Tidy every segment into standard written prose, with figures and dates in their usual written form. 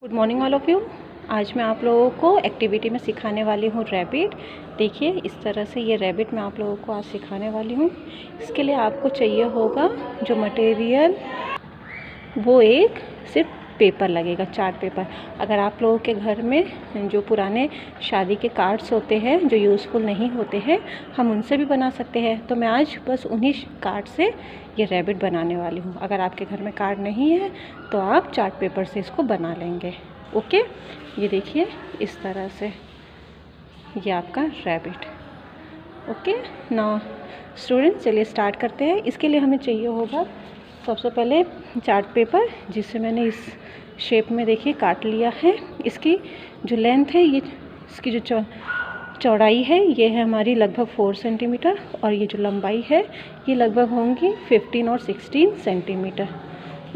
Good morning all of you. आज मैं आप लोगों को एक्टिविटी में सिखाने वाली हूँ रैबिट। देखिए इस तरह से ये रैबिट मैं आप लोगों को आज सिखाने वाली हूँ। इसके लिए आपको चाहिए होगा जो मटेरियल, वो एक सिर्फ पेपर लगेगा, चार्ट पेपर। अगर आप लोगों के घर में जो पुराने शादी के कार्ड्स होते हैं जो यूज़फुल नहीं होते हैं, हम उनसे भी बना सकते हैं। तो मैं आज बस उन्हीं कार्ड से ये रैबिट बनाने वाली हूँ। अगर आपके घर में कार्ड नहीं है तो आप चार्ट पेपर से इसको बना लेंगे। ओके, ये देखिए इस तरह से ये आपका रैबिट। ओके नाउ स्टूडेंट, चलिए स्टार्ट करते हैं। इसके लिए हमें चाहिए होगा सबसे पहले चार्ट पेपर, जिसे मैंने इस शेप में देखिए काट लिया है। इसकी जो लेंथ है, ये इसकी जो चौड़ाई है, ये है हमारी लगभग 4 सेंटीमीटर, और ये जो लंबाई है ये लगभग होंगी 15 और 16 सेंटीमीटर।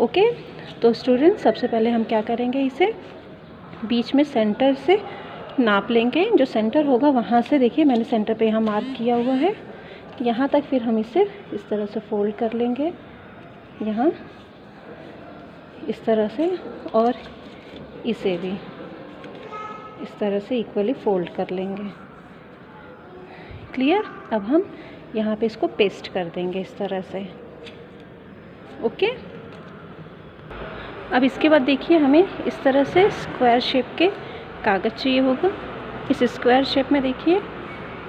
ओके, तो स्टूडेंट सबसे पहले हम क्या करेंगे, इसे बीच में सेंटर से नाप लेंगे। जो सेंटर होगा वहाँ से, देखिए मैंने सेंटर पे यहाँ मार्क किया हुआ है, यहाँ तक फिर हम इसे इस तरह से फोल्ड कर लेंगे, यहाँ इस तरह से, और इसे भी इस तरह से इक्वली फोल्ड कर लेंगे। क्लियर? अब हम यहाँ पे इसको पेस्ट कर देंगे इस तरह से। ओके, अब इसके बाद देखिए हमें इस तरह से स्क्वायर शेप के कागज़ चाहिए होगा। इस स्क्वायर शेप में देखिए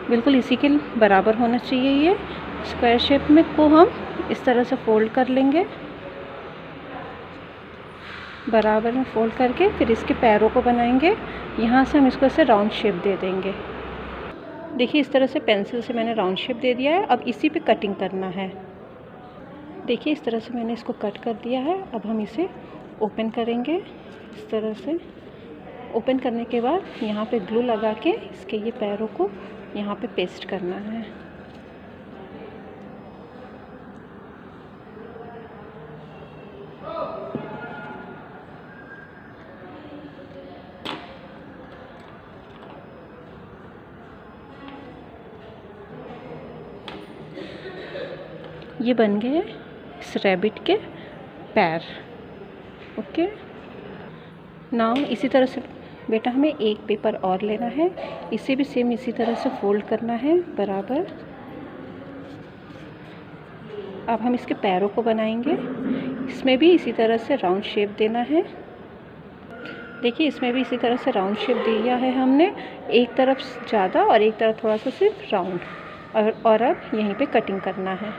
बिल्कुल इसी के बराबर होना चाहिए। ये स्क्वायर शेप में को हम इस तरह से फोल्ड कर लेंगे, बराबर में फोल्ड करके फिर इसके पैरों को बनाएंगे। यहाँ से हम इसको ऐसे राउंड शेप दे देंगे। देखिए इस तरह से पेंसिल से मैंने राउंड शेप दे दिया है। अब इसी पे कटिंग करना है। देखिए इस तरह से मैंने इसको कट कर दिया है। अब हम इसे ओपन करेंगे। इस तरह से ओपन करने के बाद यहाँ पे ग्लू लगा के इसके ये पैरों को यहाँ पे पेस्ट करना है। ये बन गए इस रैबिट के पैर। ओके, नाउ इसी तरह से बेटा हमें एक पेपर और लेना है, इसे भी सेम इसी तरह से फोल्ड करना है बराबर। अब हम इसके पैरों को बनाएंगे। इसमें भी इसी तरह से राउंड शेप देना है। देखिए इसमें भी इसी तरह से राउंड शेप दिया है हमने, एक तरफ ज़्यादा और एक तरफ थोड़ा सा सिर्फ राउंड, और अब यहीं पे कटिंग करना है।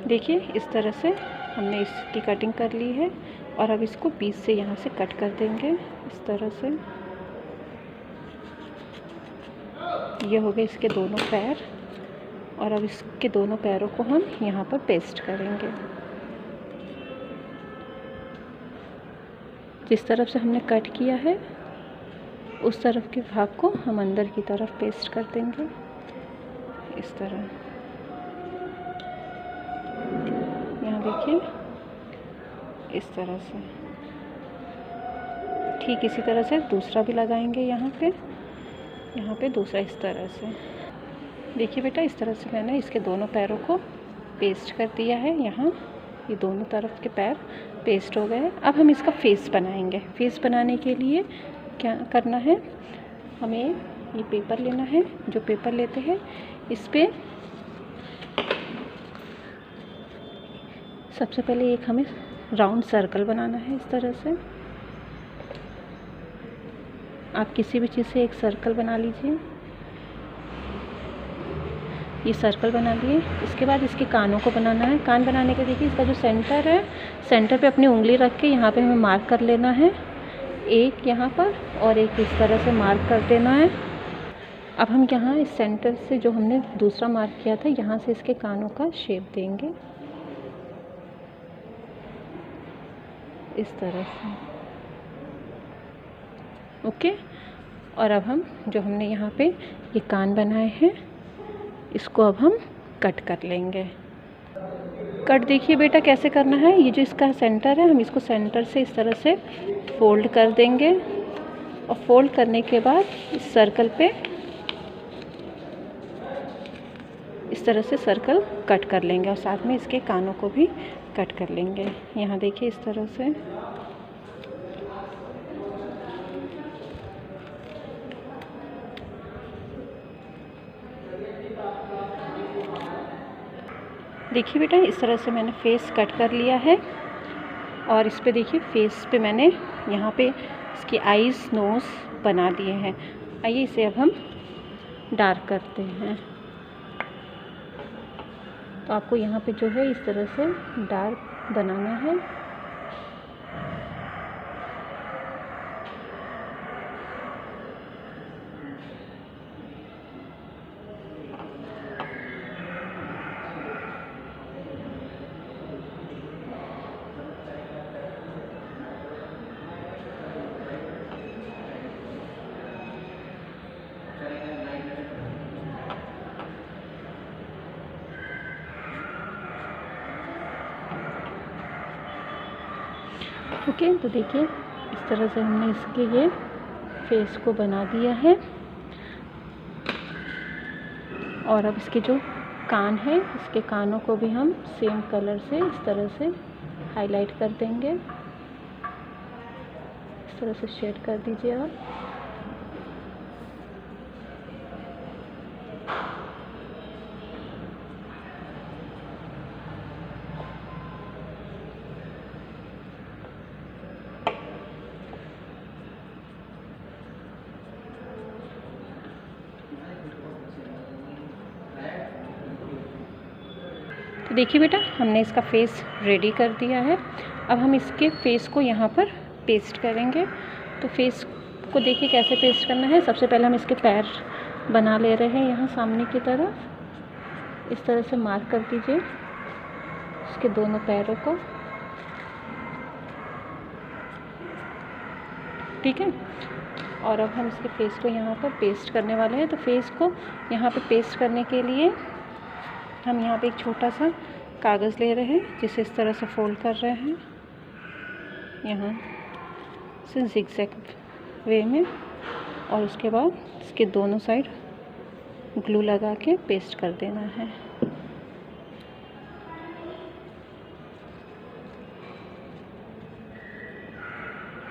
देखिए इस तरह से हमने इसकी कटिंग कर ली है, और अब इसको बीच से यहाँ से कट कर देंगे इस तरह से। ये हो गए इसके दोनों पैर, और अब इसके दोनों पैरों को हम यहाँ पर पेस्ट करेंगे। जिस तरफ से हमने कट किया है उस तरफ के भाग को हम अंदर की तरफ पेस्ट कर देंगे इस तरह। यहाँ देखिए इस तरह से। ठीक इसी तरह से दूसरा भी लगाएंगे यहाँ पे दूसरा इस तरह से। देखिए बेटा इस तरह से मैंने इसके दोनों पैरों को पेस्ट कर दिया है। यहाँ ये दोनों तरफ के पैर पेस्ट हो गए। अब हम इसका फेस बनाएंगे। फेस बनाने के लिए क्या करना है, हमें ये पेपर लेना है। जो पेपर लेते हैं इस पर सबसे पहले एक हमें राउंड सर्कल बनाना है इस तरह से। आप किसी भी चीज़ से एक सर्कल बना लीजिए। ये सर्कल बना लिए। इसके बाद इसके कानों को बनाना है। कान बनाने के देखिए इसका जो सेंटर है, सेंटर पे अपनी उंगली रख के यहाँ पे हमें मार्क कर लेना है, एक यहाँ पर और एक इस तरह से मार्क कर देना है। अब हम यहाँ इस सेंटर से जो हमने दूसरा मार्क किया था, यहाँ से इसके कानों का शेप देंगे इस तरह से। ओके, और अब हम जो हमने यहाँ पे ये कान बनाए हैं, इसको अब हम कट कर लेंगे। कट देखिए बेटा कैसे करना है। ये जो इसका सेंटर है, हम इसको सेंटर से इस तरह से फोल्ड कर देंगे, और फोल्ड करने के बाद इस सर्कल पे इस तरह से सर्कल कट कर लेंगे, और साथ में इसके कानों को भी कट कर लेंगे। यहाँ देखिए इस तरह से देखिए बेटा, इस तरह से मैंने फेस कट कर लिया है और इस पे देखिए फेस पे मैंने यहाँ पे इसकी आईज़ नोज़ बना दिए हैं। आइए इसे अब हम डार्क करते हैं। तो आपको यहाँ पे जो है इस तरह से डार्क बनाना है। ओके, तो देखिए इस तरह से हमने इसके ये फेस को बना दिया है। और अब इसके जो कान है, इसके कानों को भी हम सेम कलर से इस तरह से हाईलाइट कर देंगे। इस तरह से शेड कर दीजिए आप। तो देखिए बेटा, हमने इसका फेस रेडी कर दिया है। अब हम इसके फेस को यहाँ पर पेस्ट करेंगे। तो फेस को देखिए कैसे पेस्ट करना है। सबसे पहले हम इसके पैर बना ले रहे हैं। यहाँ सामने की तरफ इस तरह से मार्क कर दीजिए इसके दोनों पैरों को। ठीक है, और अब हम इसके फेस को यहाँ पर पेस्ट करने वाले हैं। तो फेस को यहाँ पे पेस्ट करने के लिए हम यहाँ पे एक छोटा सा कागज़ ले रहे हैं, जिसे इस तरह से फोल्ड कर रहे हैं यहाँ से ज़िगज़ैग वे में, और उसके बाद इसके दोनों साइड ग्लू लगा के पेस्ट कर देना है।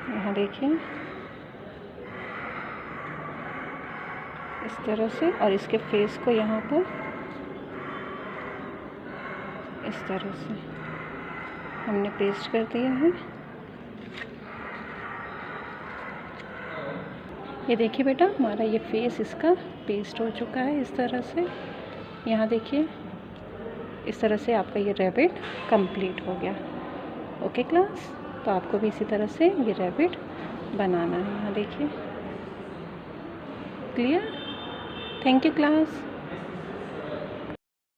यहाँ देखिए इस तरह से, और इसके फेस को यहाँ पर इस तरह से हमने पेस्ट कर दिया है। ये देखिए बेटा, हमारा ये फेस इसका पेस्ट हो चुका है इस तरह से। यहाँ देखिए इस तरह से आपका ये रैबिट कंप्लीट हो गया। ओके क्लास, तो आपको भी इसी तरह से ये रैबिट बनाना है। यहाँ देखिए, क्लियर? Thank you class.